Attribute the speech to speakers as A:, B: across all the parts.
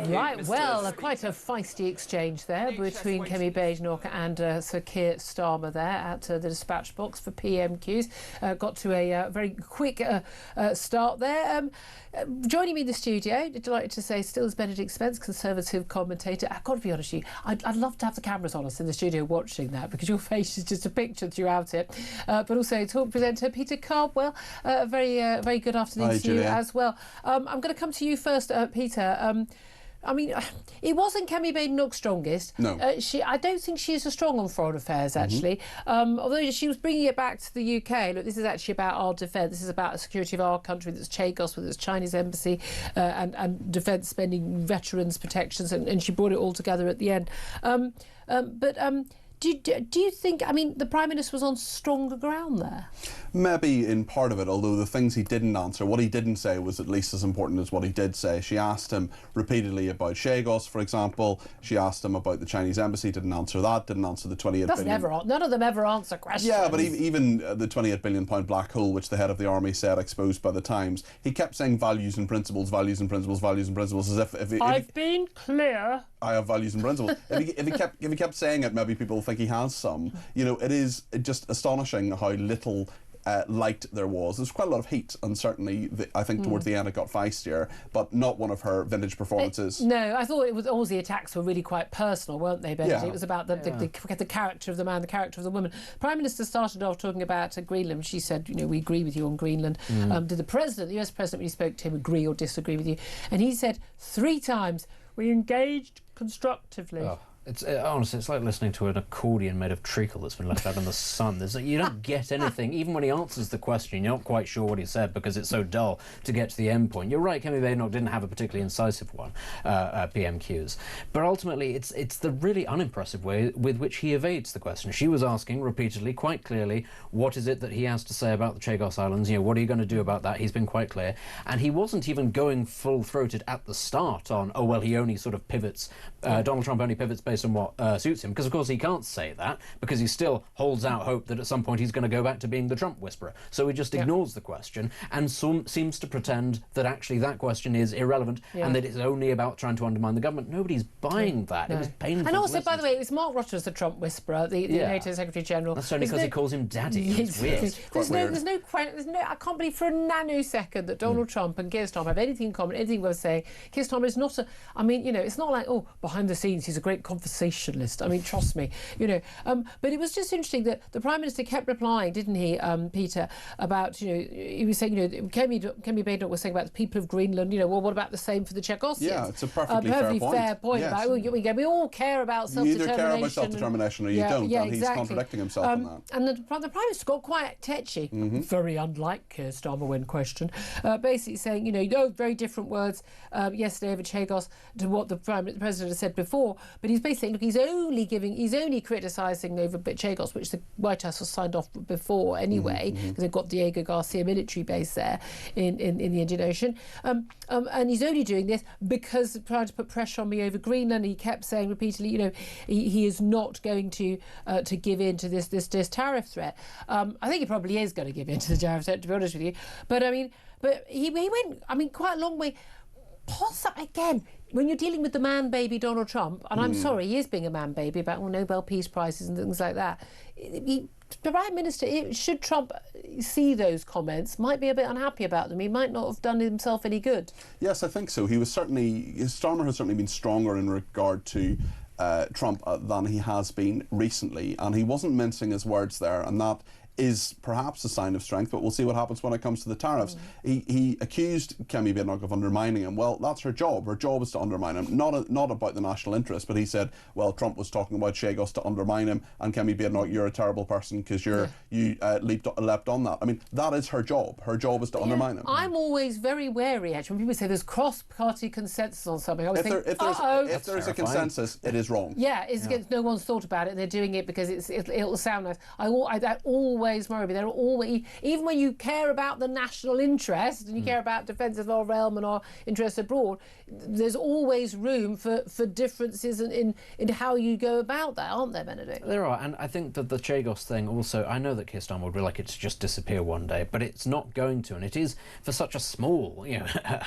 A: Right, well, quite a feisty exchange there between Kemi Badenoch and Sir Keir Starmer there at the dispatch box for PMQs. Got to a very quick start there. Joining me in the studio, delighted to say, still is Benedict, Spence, Conservative commentator. I've got to be honest with you, I'd love to have the cameras on us in the studio watching that, because your face is just a picture throughout it. But also talk presenter Peter Cardwell. Very good afternoon to you as well. I'm going to come to you first, Peter. I mean, it wasn't Kemi Badenoch's strongest.
B: No.
A: I don't think she is so strong on foreign affairs, actually. Although she was bringing it back to the UK. Look, this is actually about our defence. This is about the security of our country. There's Chagos with its Chinese embassy and defence spending, veterans protections, and she brought it all together at the end. Do you think, I mean, the Prime Minister was on stronger ground there?
B: Maybe in part of it, although the things he didn't answer, what he didn't say was at least as important as what he did say. She asked him repeatedly about Chagos, for example. She asked him about the Chinese embassy, didn't answer that, didn't answer the 28 billion...
A: None of them ever answer questions.
B: Yeah, but even the £28 billion black hole, which the head of the army said exposed by the Times, he kept saying values and principles, values and principles, values and principles, as if
A: I've been clear.
B: I have values and principles. if he kept saying it, maybe people think he has some. You know, it is just astonishing how little light there was. There's quite a lot of heat, and certainly I think towards the end it got feistier, but not one of her vintage performances.
A: No, I thought all the attacks were really quite personal, weren't they, Benedict?
B: Yeah.
A: It was about the character of the man, the character of the woman. Prime Minister started off talking about Greenland. She said, you know, we agree with you on Greenland. Did the President, the US President, when he spoke to him, agree or disagree with you? And he said 3 times, we engaged constructively.
C: Oh. Honestly, it's like listening to an accordion made of treacle that's been left out in the sun. You don't get anything. Even when he answers the question, you're not quite sure what he said because it's so dull to get to the end point. You're right, Kemi Badenoch didn't have a particularly incisive one, PMQs. But ultimately, it's the really unimpressive way with which he evades the question. She was asking repeatedly, quite clearly, what is it that he has to say about the Chagos Islands? You know, what are you going to do about that? He's been quite clear. And he wasn't even going full-throated at the start on, oh, well, he only sort of pivots, Donald Trump only pivots based on what suits him, because of course he can't say that, because he still holds out hope that at some point he's going to go back to being the Trump whisperer. So he just ignores the question and seems to pretend that actually that question is irrelevant and that it's only about trying to undermine the government. Nobody's buying that. It was painful.
A: And also, by the way, it was Mark Rutte as the Trump whisperer, the NATO Secretary General.
C: That's only because he calls him Daddy. It's weird.
A: There's no, I can't believe for a nanosecond that Donald Trump and Keir Starmer have anything in common, anything worth saying. Keir Starmer is not I mean, you know, it's not like, oh, behind the scenes he's a great conversationalist. I mean, trust me, you know. But it was just interesting that the Prime Minister kept replying, didn't he, Peter, about, you know, he was saying, you know, Kemi Badenoch was saying about the people of Greenland, you know, well, what about the same for the Czechoslovakians?
B: Yeah, it's a perfectly fair point.
A: Yes. About, we all care about self-determination.
B: You either care about self-determination or you don't, and he's contradicting himself on that.
A: And the Prime Minister got quite tetchy, very unlike Keir Starmer when questioned, basically saying, you know, very different words yesterday over Chagos to what the President had said before, but he's basically saying, look, he's only criticising over Chagos, which the White House was signed off before anyway, because they've got Diego Garcia military base there in the Indian Ocean. And he's only doing this because trying to put pressure on me over Greenland. He kept saying repeatedly, you know, he is not going to give in to this tariff threat. I think he probably is going to give in to the tariff threat, to be honest with you. But I mean, he went, I mean, quite a long way. Again, when you're dealing with the man-baby Donald Trump, and I'm sorry, he is being a man-baby about Nobel Peace Prizes and things like that, the Prime Minister, should Trump see those comments, might be a bit unhappy about them. He might not have done himself any good.
B: Yes, I think so. Starmer has certainly been stronger in regard to Trump than he has been recently, and he wasn't mincing his words there, and that is perhaps a sign of strength, but we'll see what happens when it comes to the tariffs. He accused Kemi Badenoch of undermining him. Well, that's her job. Her job is to undermine him, not about the national interest. But he said, well, Trump was talking about Chagos to undermine him, and Kemi Badenoch, you're a terrible person because you leapt on that. I mean, that is her job. Her job is to undermine him.
A: I'm always very wary, actually, when people say there's cross-party consensus on something. I always think,
B: if there's a consensus, it is wrong.
A: Yeah, no one's thought about it, and they're doing it because it'll sound nice. I always always worry. There are always, even when you care about the national interest and you care about defence of our realm and our interests abroad, there's always room for differences in how you go about that, aren't there, Benedict?
C: There are, and I think that the Chagos thing also, I know that Keir Starmer would really like it to just disappear one day, but it's not going to, and it is for such a small,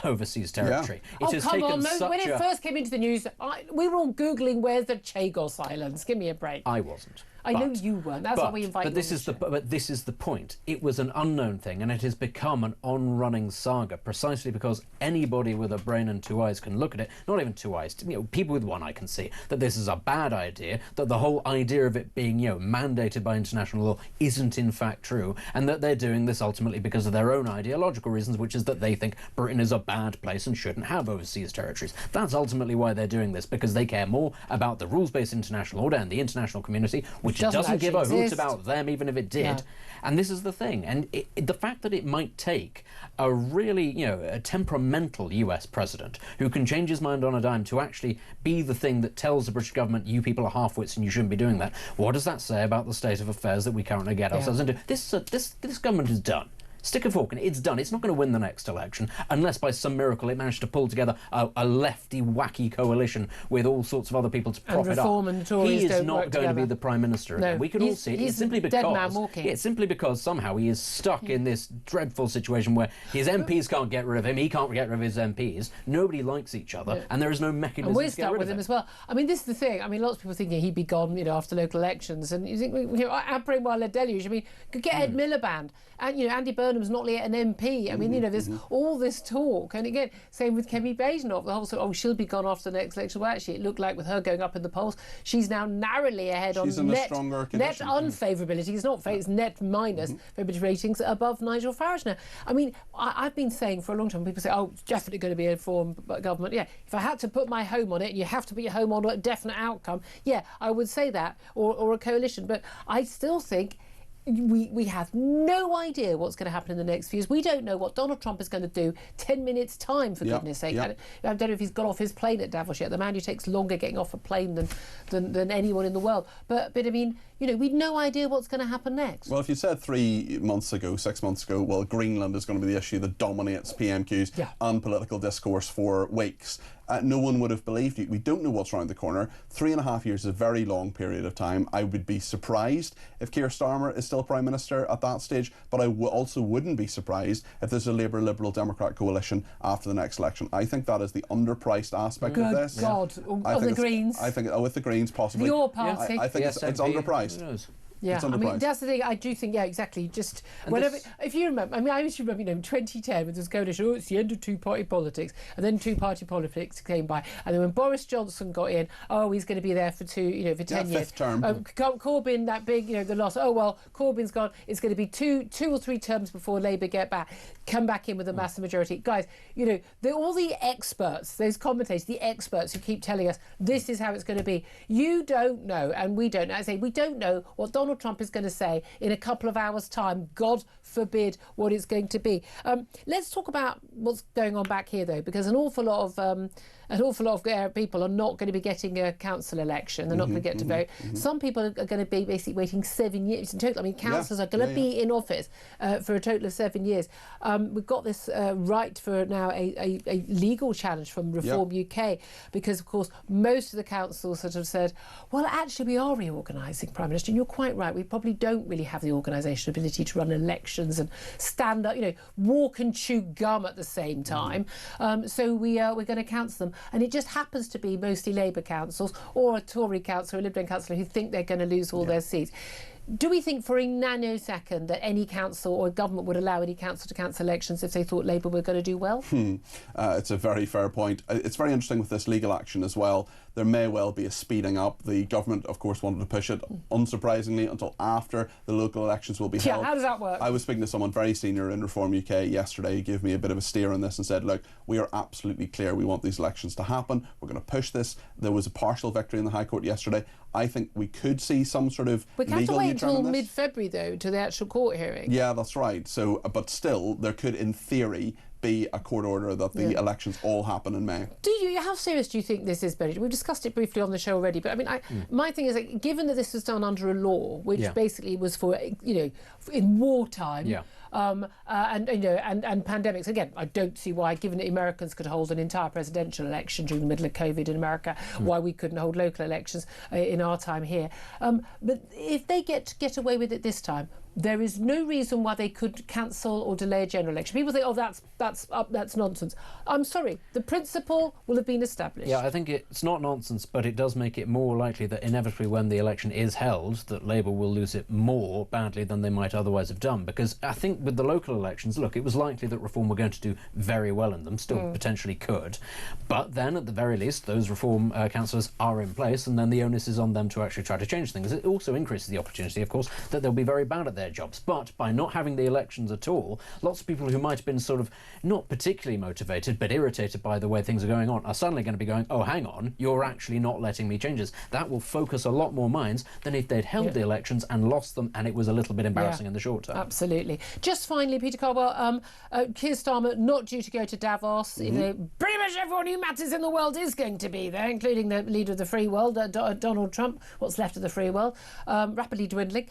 C: overseas territory.
A: Yeah.
C: It has
A: come
C: taken
A: on,
C: such
A: when it first came into the news, we were all Googling where's the Chagos Islands. Give me a break.
C: I wasn't.
A: I know you weren't. That's why we invited you.
C: But this is the point. It was an unknown thing, and it has become an on-running saga precisely because anybody with a brain and two eyes can look at it. Not even two eyes. People with one eye can see that this is a bad idea. That the whole idea of it being, mandated by international law isn't in fact true, and that they're doing this ultimately because of their own ideological reasons, which is that they think Britain is a bad place and shouldn't have overseas territories. That's ultimately why they're doing this, because they care more about the rules-based international order and the international community, which doesn't give a hoot about them, even if it did. Yeah. And this is the thing. And the fact that it might take a really, a temperamental US president who can change his mind on a dime to actually be the thing that tells the British government, you people are half-wits and you shouldn't be doing that. What does that say about the state of affairs that we currently get ourselves into? This government is done. Stick a fork in it. It's done. It's not going to win the next election unless by some miracle it managed to pull together a lefty, wacky coalition with all sorts of other people to prop it up.
A: And Tories
C: he is not going to be the Prime Minister again. We can all see it. It's simply because somehow he is stuck in this dreadful situation where his MPs can't get rid of him, he can't get rid of his MPs, nobody likes each other, and there is no mechanism
A: to get rid of him. And we're stuck with him as well. I mean, this is the thing. I mean, lots of people thinking he'd be gone, after local elections, and you think, après moi le deluge. I mean, could get Ed Miliband, and Andy Burnham's not yet an MP. I mean, there's all this talk, and again, same with Kemi Badenoch. The whole sort of, she'll be gone after the next election. Well, actually, it looked like with her going up in the polls, she's now narrowly ahead on net unfavourability. It's not it's net minus favourability ratings above Nigel Farage now. I mean, I've been saying for a long time, people say, it's definitely going to be a reform government. Yeah, if I had to put my home on it, and you have to put your home on a definite outcome, yeah, I would say that, or a coalition. But I still think we have no idea what's going to happen in the next few years. We don't know what Donald Trump is going to do 10 minutes' time, for goodness sake. I don't know if he's got off his plane at Davos yet. The man who takes longer getting off a plane than anyone in the world. But I mean, we've no idea what's going to happen next.
B: Well, if you said 6 months ago, well, Greenland is going to be the issue that dominates PMQs and political discourse for weeks, no one would have believed you. We don't know what's around the corner. 3.5 years is a very long period of time. I would be surprised if Keir Starmer is still Prime Minister at that stage, but I also wouldn't be surprised if there's a Labour, Liberal, Democrat coalition after the next election. I think that is the underpriced aspect of this.
A: Good God. Of the Greens.
B: I think, with the Greens, possibly.
A: Your party.
B: I think it's underpriced.
C: Who knows?
A: Yeah, I mean, that's the thing. I do think, exactly. Just whenever, if you remember, I mean, I used to remember, 2010 with this coalition. It's the end of two-party politics, and then two-party politics came by, and then when Boris Johnson got in, he's going to be there for 10 years.
B: Fifth term.
A: Corbyn, that big, the loss. Corbyn's gone. It's going to be two or three terms before Labour come back in with a massive majority. Guys, all the experts, those commentators, the experts who keep telling us this is how it's going to be. You don't know, and we don't know. I say we don't know what Donald Trump is going to say in a couple of hours' time. God forbid what it's going to be. Let's talk about what's going on back here, though, because an awful lot of people are not going to be getting a council election. They're not going to get to vote. Some people are going to be basically waiting 7 years in total. I mean, councillors are going to be in office for a total of 7 years. We've got this right for now a legal challenge from Reform UK, because, of course, most of the councils sort of said, well, actually, we are reorganising, Prime Minister, and you're quite right. We probably don't really have the organisational ability to run elections and stand up, walk and chew gum at the same time. So we're going to cancel them. And it just happens to be mostly Labour councils or a Tory council or a Lib Dem councillor who think they're going to lose all their seats. Do we think for a nanosecond that any council or government would allow any council to cancel elections if they thought Labour were going to do well?
B: It's a very fair point. It's very interesting with this legal action as well. There may well be a speeding up. The government, of course, wanted to push it, unsurprisingly, until after the local elections will be held.
A: How does that work?
B: I was speaking to someone very senior in Reform UK yesterday. He gave me a bit of a steer on this and said, look, we are absolutely clear we want these elections to happen. We're going to push this. There was a partial victory in the High Court yesterday. I think we could see some sort of
A: legal
B: U-turn. We have to wait
A: until mid-February, though, to the actual court hearing.
B: Yeah, that's right. So, but still, there could, in theory, be a court order that the elections all happen in May.
A: How serious do you think this is, Benedict? We've discussed it briefly on the show already, but I mean, my thing is, like, given that this was done under a law, which basically was for, in wartime, and pandemics. Again, I don't see why, given that Americans could hold an entire presidential election during the middle of COVID in America, why we couldn't hold local elections in our time here. But if they get away with it this time, there is no reason why they could cancel or delay a general election. People think, oh, that's nonsense. I'm sorry, the principle will have been established.
C: Yeah, I think it's not nonsense, but it does make it more likely that inevitably when the election is held, that Labour will lose it more badly than they might otherwise have done. Because I think with the local elections, look, it was likely that Reform were going to do very well in them, still potentially could. But then, at the very least, those Reform councillors are in place, and then the onus is on them to actually try to change things. It also increases the opportunity, of course, that they'll be very bad at their jobs. But by not having the elections at all, lots of people who might have been sort of not particularly motivated but irritated by the way things are going on are suddenly going to be going, oh, hang on, you're actually not letting me change this. That will focus a lot more minds than if they'd held the elections and lost them and it was a little bit embarrassing in the short term.
A: Absolutely. Just finally, Peter Cardwell, Keir Starmer not due to go to Davos. Pretty much everyone who matters in the world is going to be there, including the leader of the free world, Donald Trump, what's left of the free world, rapidly dwindling.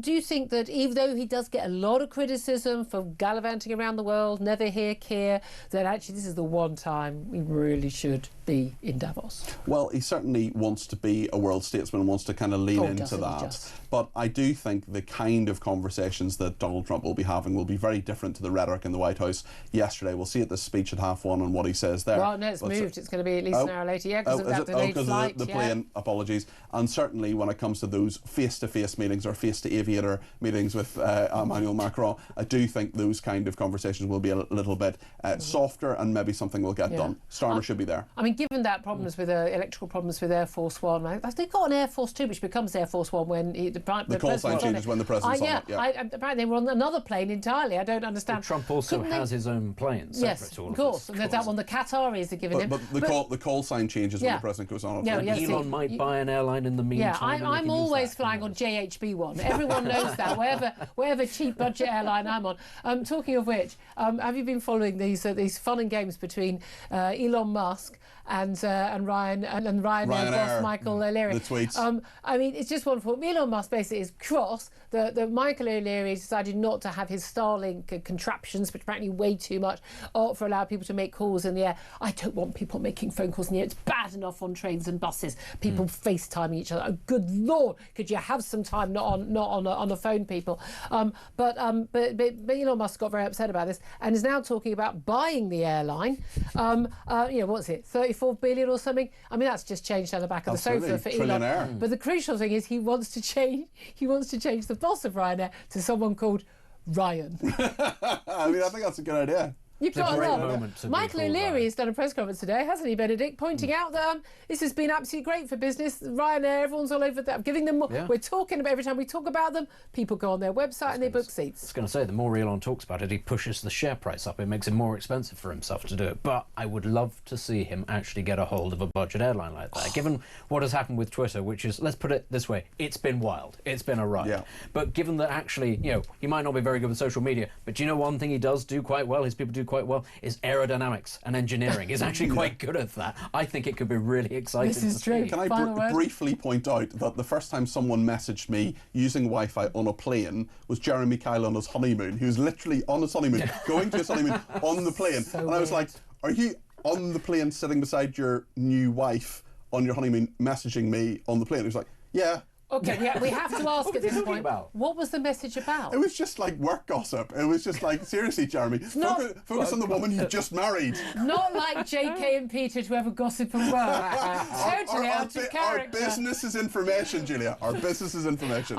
A: Do you think that even though he does get a lot of criticism for gallivanting around the world, never hear Keir, that actually this is the one time we really should be in Davos?
B: Well, he certainly wants to be a world statesman and wants to kind of lean into that. But I do think the kind of conversations that Donald Trump will be having will be very different to the rhetoric in the White House yesterday. We'll see at the speech at 1:30 and what he says there.
A: Well, no, it's moved. It's going to be at least an hour later. Yeah, because of that delayed flight.
B: The plane, apologies. And certainly when it comes to those face-to-face meetings or face-to-aviator meetings with Emmanuel Macron, I do think those kind of conversations will be a little bit softer and maybe something will get done. Starmer should be there.
A: I mean, given that problems with electrical problems with Air Force One, they've got an Air Force Two, which becomes Air Force One when the
B: call sign changes when the president's on it.
A: Apparently they were on another plane entirely. I don't understand.
C: But Trump also has his own plane separate to all
A: of course. And there's that one the Qataris are giving him.
B: But the call sign changes when the president goes on.
C: Elon might buy an airline in the meantime.
A: Yeah, I'm always flying on JHB1. Everyone knows that. Wherever cheap budget airline I'm on. Talking of which, have you been following these fun and games between Elon Musk and Ryanair boss Michael O'Leary?
B: The tweets.
A: I mean, it's just wonderful. Elon Musk basically is cross that Michael O'Leary decided not to have his Starlink contraptions, which apparently way too much, for allow people to make calls in the air. I don't want people making phone calls in the air. It's bad enough on trains and buses. People FaceTiming each other. Oh, good Lord, could you have some time not on the phone, people? But Elon Musk got very upset about this and is now talking about buying the airline. What's it, 34 billion or something? I mean, that's just changed down the back of the sofa for Elon. But the crucial thing is he wants to change the boss of Ryanair to someone called Ryan.
B: I mean, I think that's a good idea.
A: You've got a moment. Michael O'Leary has done a press conference today, hasn't he, Benedict, pointing out that this has been absolutely great for business. Ryanair, everyone's all over that. Giving them more. Yeah. We're talking about every time we talk about them, people go on their website and they book seats.
C: I was going to say, the more Elon talks about it, he pushes the share price up. It makes it more expensive for himself to do it. But I would love to see him actually get a hold of a budget airline like that. Given what has happened with Twitter, which is, let's put it this way, it's been wild. It's been a ride. Yeah. But given that actually, he might not be very good with social media, but do you know one thing he does do quite well, his people do quite well, is aerodynamics and engineering. He's actually quite good at that. I think it could be really exciting.
A: This is true.
B: Can I briefly point out that the first time someone messaged me using Wi-Fi on a plane was Jeremy Kyle on his honeymoon. He was literally on his honeymoon, going to his honeymoon on the plane. And I was like, are you on the plane sitting beside your new wife on your honeymoon messaging me on the plane? He was like, yeah.
A: Okay, yeah, we have to ask at this point, what was the message about?
B: It was just like work gossip. It was just like, seriously, Jeremy, focus on the woman you just married.
A: Not like JK and Peter to have a gossip and work. Totally out of character.
B: Our business is information, Julia. Our business is information.